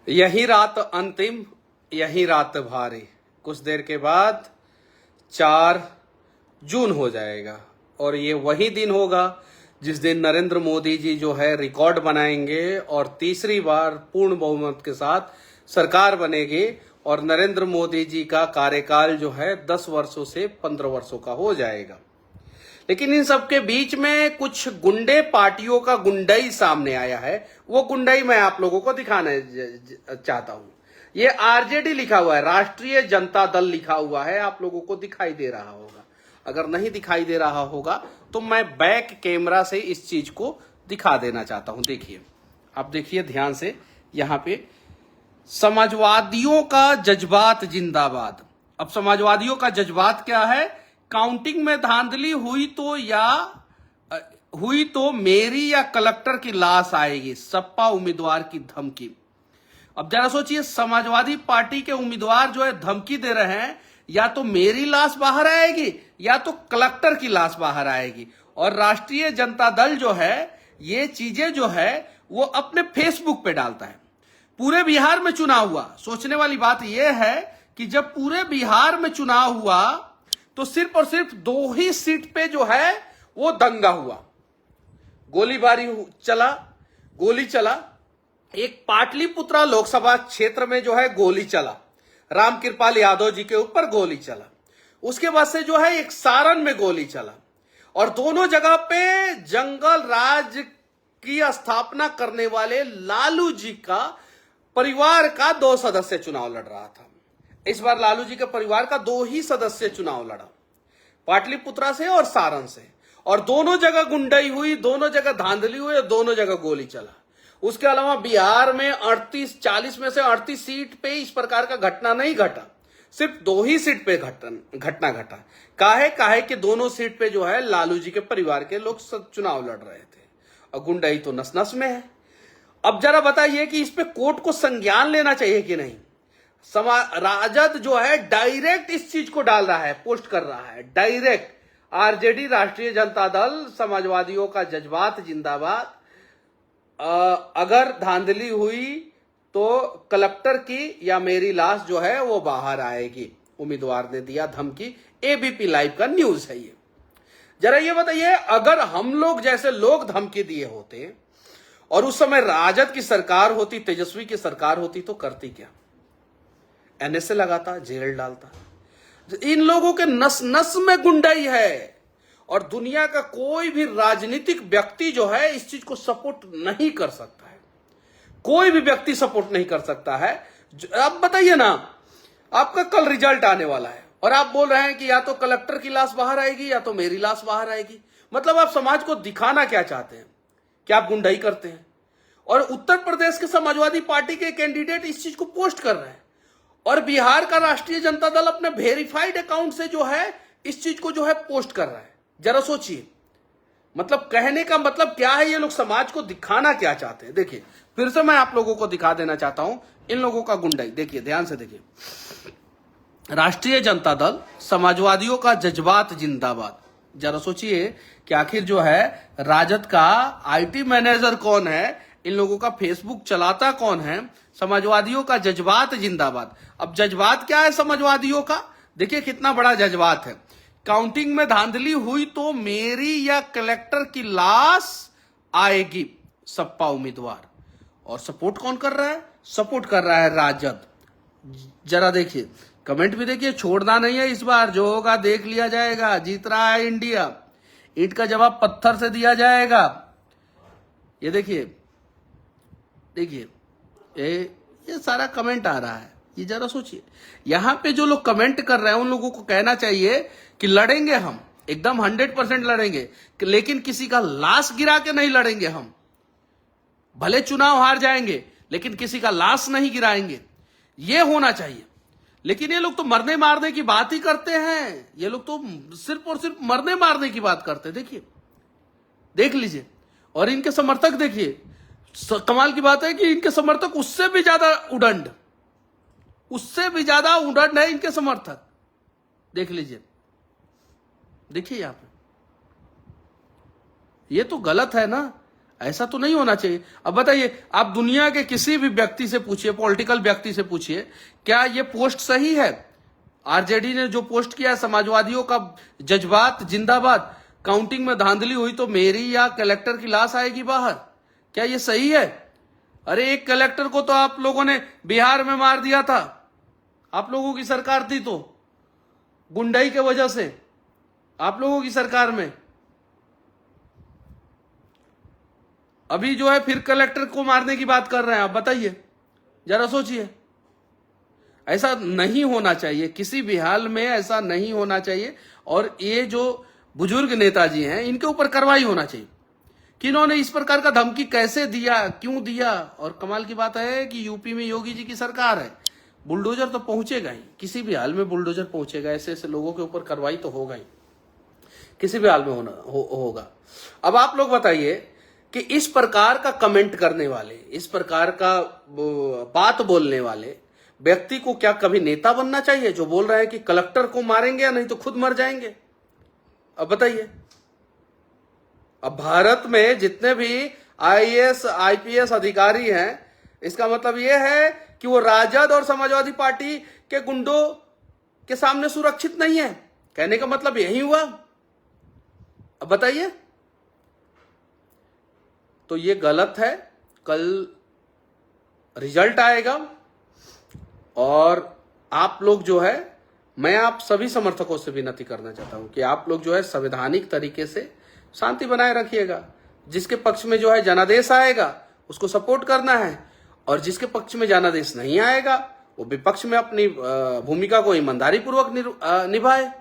यही रात अंतिम, यही रात भारी। कुछ देर के बाद 4 जून हो जाएगा और ये वही दिन होगा जिस दिन नरेंद्र मोदी जी जो है रिकॉर्ड बनाएंगे और तीसरी बार पूर्ण बहुमत के साथ सरकार बनेगी और नरेंद्र मोदी जी का कार्यकाल जो है 10 वर्षों से 15 वर्षों का हो जाएगा। लेकिन इन सब के बीच में कुछ गुंडे पार्टियों का गुंडई सामने आया है। वो गुंडई मैं आप लोगों को दिखाना चाहता हूं। ये आरजेडी लिखा हुआ है, राष्ट्रीय जनता दल लिखा हुआ है, आप लोगों को दिखाई दे रहा होगा। अगर नहीं दिखाई दे रहा होगा तो मैं बैक कैमरा से इस चीज को दिखा देना चाहता हूं। देखिए, आप देखिए ध्यान से, यहां पे समाजवादियों का जज्बात जिंदाबाद। अब समाजवादियों का जज्बात क्या है? काउंटिंग में धांधली हुई तो मेरी या कलेक्टर की लाश आएगी, सपा उम्मीदवार की धमकी। अब जरा सोचिए, समाजवादी पार्टी के उम्मीदवार जो है धमकी दे रहे हैं, या तो मेरी लाश बाहर आएगी या तो कलेक्टर की लाश बाहर आएगी। और राष्ट्रीय जनता दल जो है ये चीजें जो है वो अपने फेसबुक पे डालता है। पूरे बिहार में चुनाव हुआ। सोचने वाली बात यह है कि जब पूरे बिहार में चुनाव हुआ तो सिर्फ और सिर्फ 2 ही सीट पे जो है वो दंगा हुआ, गोलीबारी गोली चला। एक पाटलिपुत्रा लोकसभा क्षेत्र में जो है गोली चला, रामकृपाल यादव जी के ऊपर गोली चला। उसके बाद से जो है एक सारण में गोली चला और दोनों जगह पे जंगल राज की स्थापना करने वाले लालू जी का परिवार का 2 सदस्य चुनाव लड़ रहा था। इस बार लालू जी के परिवार का 2 ही सदस्य चुनाव लड़ा, पाटलिपुत्रा से और सारण से, और दोनों जगह गुंडई हुई, दोनों जगह धांधली हुई और दोनों जगह गोली चला। उसके अलावा बिहार में 40 में से 38 सीट पे इस प्रकार का घटना नहीं घटा, सिर्फ 2 ही सीट पे घटना घटा। काहे कि दोनों सीट पे जो है लालू जी के परिवार के लोग चुनाव लड़ रहे थे और गुंडई तो नस नस में है। अब जरा बताइए कि इस पे कोर्ट को संज्ञान लेना चाहिए कि नहीं। राजद जो है डायरेक्ट इस चीज को डाल रहा है, पोस्ट कर रहा है डायरेक्ट। आरजेडी, राष्ट्रीय जनता दल, समाजवादियों का जज्बात जिंदाबाद। अगर धांधली हुई तो कलेक्टर की या मेरी लाश जो है वो बाहर आएगी, उम्मीदवार ने दिया धमकी। एबीपी लाइव का न्यूज है ये। जरा ये बताइए, अगर हम लोग जैसे लोग धमकी दिए होते और उस समय राजद की सरकार होती, तेजस्वी की सरकार होती, तो करती क्या? एनएसए लगाता, जेल डालता। इन लोगों के नस नस में गुंडाई है और दुनिया का कोई भी राजनीतिक व्यक्ति जो है इस चीज को सपोर्ट नहीं कर सकता है। कोई भी व्यक्ति सपोर्ट नहीं कर सकता है। अब बताइए ना, आपका कल रिजल्ट आने वाला है और आप बोल रहे हैं कि या तो कलेक्टर की लाश बाहर आएगी या तो मेरी लाश बाहर आएगी। मतलब आप समाज को दिखाना क्या चाहते हैं? क्या आप गुंडाई करते हैं? और उत्तर प्रदेश के समाजवादी पार्टी के कैंडिडेट इस चीज को पोस्ट कर रहे हैं और बिहार का राष्ट्रीय जनता दल अपने वेरीफाइड अकाउंट से जो है इस चीज को जो है पोस्ट कर रहा है। जरा सोचिए, मतलब कहने का मतलब क्या है? ये लोग समाज को दिखाना क्या चाहते हैं? देखिए, फिर से मैं आप लोगों को दिखा देना चाहता हूं इन लोगों का गुंडाई। देखिए, ध्यान से देखिए, राष्ट्रीय जनता दल, समाजवादियों का जज्बात जिंदाबाद। जरा सोचिए कि आखिर जो है राजद का आईटी मैनेजर कौन है, इन लोगों का फेसबुक चलाता कौन है? समाजवादियों का जज्बात जिंदाबाद। अब जज्बात क्या है समाजवादियों का? देखिए कितना बड़ा जज्बात है। काउंटिंग में धांधली हुई तो मेरी या कलेक्टर की लाश आएगी, सपा उम्मीदवार। और सपोर्ट कौन कर रहा है? सपोर्ट कर रहा है राजद। जरा देखिए, कमेंट भी देखिए, छोड़ना नहीं है इस बार, जो होगा देख लिया जाएगा। जीत रहा है इंडिया, ईंट का जवाब पत्थर से दिया जाएगा। ये देखिए देखिए, ये सारा कमेंट आ रहा है। ये जरा सोचिए, यहां पे जो लोग कमेंट कर रहे हैं उन लोगों को कहना चाहिए कि लड़ेंगे हम, एकदम 100% लड़ेंगे, लेकिन किसी का लाश गिरा के नहीं लड़ेंगे हम। भले चुनाव हार जाएंगे लेकिन किसी का लाश नहीं गिराएंगे, ये होना चाहिए। लेकिन ये लोग तो मरने मारने की बात ही करते हैं। ये लोग तो सिर्फ और सिर्फ मरने मारने की बात करते हैं। देखिए, देख लीजिए, और इनके समर्थक देखिए, कमाल की बात है कि इनके समर्थक उससे भी ज्यादा उदंड है इनके समर्थक। देख लीजिए, देखिए यहां पे, ये तो गलत है ना। ऐसा तो नहीं होना चाहिए। अब बताइए, आप दुनिया के किसी भी व्यक्ति से पूछिए, पॉलिटिकल व्यक्ति से पूछिए, क्या ये पोस्ट सही है? आरजेडी ने जो पोस्ट किया, समाजवादियों का जज्बात जिंदाबाद, काउंटिंग में धांधली हुई तो मेरी या कलेक्टर की लाश आएगी बाहर, क्या ये सही है? अरे एक कलेक्टर को तो आप लोगों ने बिहार में मार दिया था, आप लोगों की सरकार थी तो, गुंडाई के वजह से, आप लोगों की सरकार में। अभी जो है फिर कलेक्टर को मारने की बात कर रहे हैं। आप बताइए, जरा सोचिए, ऐसा नहीं होना चाहिए, किसी भी हाल में ऐसा नहीं होना चाहिए। और ये जो बुजुर्ग नेताजी हैं, इनके ऊपर कार्रवाई होना चाहिए कि इन्होंने इस प्रकार का धमकी कैसे दिया, क्यों दिया। और कमाल की बात है कि यूपी में योगी जी की सरकार है, बुलडोजर तो पहुंचेगा ही, किसी भी हाल में बुलडोजर पहुंचेगा, ऐसे ऐसे लोगों के ऊपर कार्रवाई तो होगा ही, किसी भी हाल में होगा। अब आप लोग बताइए कि इस प्रकार का कमेंट करने वाले, इस प्रकार का बात बोलने वाले व्यक्ति को क्या कभी नेता बनना चाहिए, जो बोल रहे हैं कि कलेक्टर को मारेंगे या नहीं तो खुद मर जाएंगे? अब बताइए, अब भारत में जितने भी आईएएस आईपीएस अधिकारी हैं, इसका मतलब यह है कि वो राजद और समाजवादी पार्टी के गुंडों के सामने सुरक्षित नहीं है। कहने का मतलब यही हुआ। अब बताइए, तो ये गलत है। कल रिजल्ट आएगा और आप लोग जो है, मैं आप सभी समर्थकों से विनती करना चाहता हूं कि आप लोग जो है संवैधानिक तरीके से शांति बनाए रखिएगा। जिसके पक्ष में जो है जनादेश आएगा उसको सपोर्ट करना है, और जिसके पक्ष में जनादेश नहीं आएगा वो विपक्ष में अपनी भूमिका को ईमानदारी पूर्वक निभाए।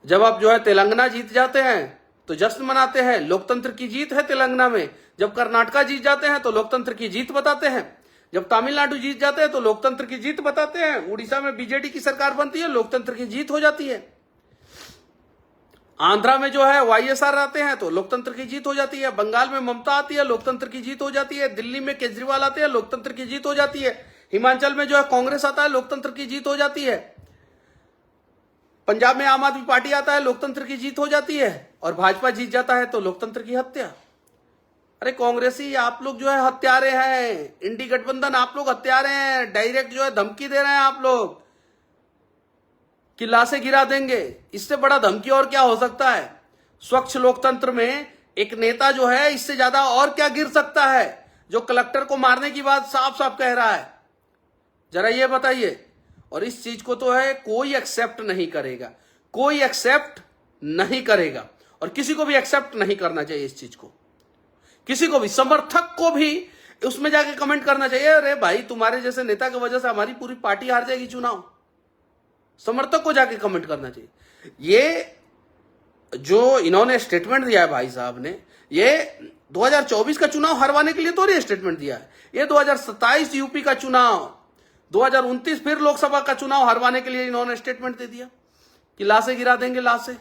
जब आप जो है तेलंगाना जीत जाते हैं तो जश्न मनाते हैं, लोकतंत्र की जीत है तेलंगाना में। जब कर्नाटका जीत जाते हैं तो लोकतंत्र की जीत बताते हैं। जब तमिलनाडु जीत जाते हैं तो लोकतंत्र की जीत बताते हैं। उड़ीसा में बीजेडी की सरकार बनती है, लोकतंत्र की जीत हो जाती है। आंध्रा में जो है वाईएसआर आते हैं तो लोकतंत्र की जीत हो जाती है। बंगाल में ममता आती है, लोकतंत्र की जीत हो जाती है। दिल्ली में केजरीवाल आते हैं, लोकतंत्र की जीत हो जाती है। हिमाचल में जो है कांग्रेस आता है, लोकतंत्र की जीत हो जाती है। पंजाब में आम आदमी पार्टी आता है, लोकतंत्र की जीत हो जाती है। और भाजपा जीत जाता है तो लोकतंत्र की हत्या। अरे कांग्रेसी, आप लोग जो है हत्यारे हैं। इंडी गठबंधन, आप लोग हत्यारे हैं। डायरेक्ट जो है धमकी दे रहे हैं आप लोग कि लाशें गिरा देंगे। इससे बड़ा धमकी और क्या हो सकता है? स्वच्छ लोकतंत्र में एक नेता जो है, इससे ज्यादा और क्या गिर सकता है, जो कलेक्टर को मारने की बात साफ साफ कह रहा है? जरा ये बताइए। और इस चीज को तो है कोई एक्सेप्ट नहीं करेगा, कोई एक्सेप्ट नहीं करेगा, और किसी को भी एक्सेप्ट नहीं करना चाहिए इस चीज को। किसी को भी, समर्थक को भी उसमें जाके कमेंट करना चाहिए, अरे भाई तुम्हारे जैसे नेता की वजह से हमारी पूरी पार्टी हार जाएगी चुनाव। समर्थक को जाके कमेंट करना चाहिए। ये जो इन्होंने स्टेटमेंट दिया है भाई साहब ने, ये 2024 का चुनाव हरवाने के लिए तो नहीं स्टेटमेंट दिया है। ये 2027 यूपी का चुनाव, 2029 फिर लोकसभा का चुनाव हरवाने के लिए इन्होंने स्टेटमेंट दे दिया कि लाशें गिरा देंगे, लाशें।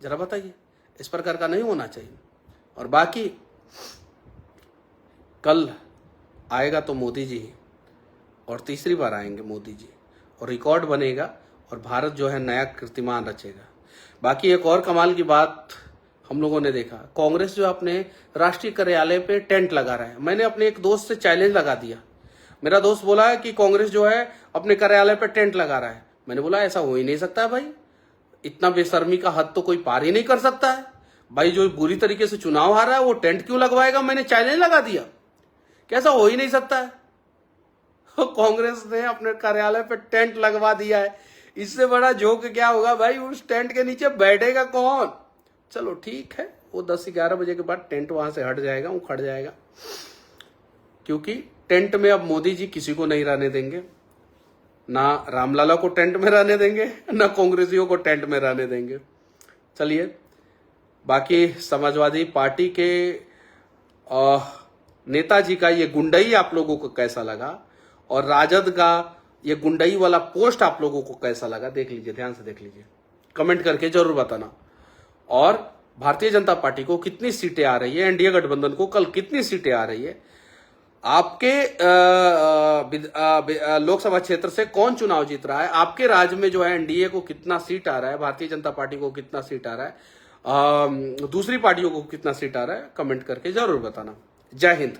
जरा बताइए, इस प्रकार का नहीं होना चाहिए। और बाकी कल आएगा तो मोदी जी, और तीसरी बार आएंगे मोदी जी, और रिकॉर्ड बनेगा और भारत जो है नया कीर्तिमान रचेगा। बाकी एक और कमाल की बात हम लोगों ने देखा, कांग्रेस जो अपने राष्ट्रीय कार्यालय पे टेंट लगा रहा है। मैंने अपने एक दोस्त से चैलेंज लगा दिया। मेरा दोस्त बोला है कि कांग्रेस जो है अपने कार्यालय पे टेंट लगा रहा है। मैंने बोला ऐसा हो ही नहीं सकता है भाई, इतना बेशर्मी का हद तो कोई पार ही नहीं कर सकता है भाई। जो बुरी तरीके से चुनाव हारा है वो टेंट क्यों लगवाएगा? मैंने चैलेंज लगा दिया, कैसा हो ही नहीं सकता है। कांग्रेस ने अपने कार्यालय पे टेंट लगवा दिया है। इससे बड़ा जोक क्या होगा भाई? उस टेंट के नीचे बैठेगा कौन? चलो ठीक है, वो 10-11 बजे के बाद टेंट वहां से हट जाएगा, उखड़ जाएगा, क्योंकि टेंट में अब मोदी जी किसी को नहीं रहने देंगे। ना रामलाला को टेंट में रहने देंगे, ना कांग्रेसियों को टेंट में रहने देंगे। चलिए, बाकी समाजवादी पार्टी के नेताजी का ये गुंडई आप लोगों को कैसा लगा, और राजद का ये गुंडई वाला पोस्ट आप लोगों को कैसा लगा, देख लीजिए, ध्यान से देख लीजिए, कमेंट करके जरूर बताना। और भारतीय जनता पार्टी को कितनी सीटें आ रही है, एनडीए गठबंधन को कल कितनी सीटें आ रही है, आपके लोकसभा क्षेत्र से कौन चुनाव जीत रहा है, आपके राज्य में जो है एनडीए को कितना सीट आ रहा है, भारतीय जनता पार्टी को कितना सीट आ रहा है, दूसरी पार्टियों को कितना सीट आ रहा है कमेंट करके जरूर बताना। जय हिंद।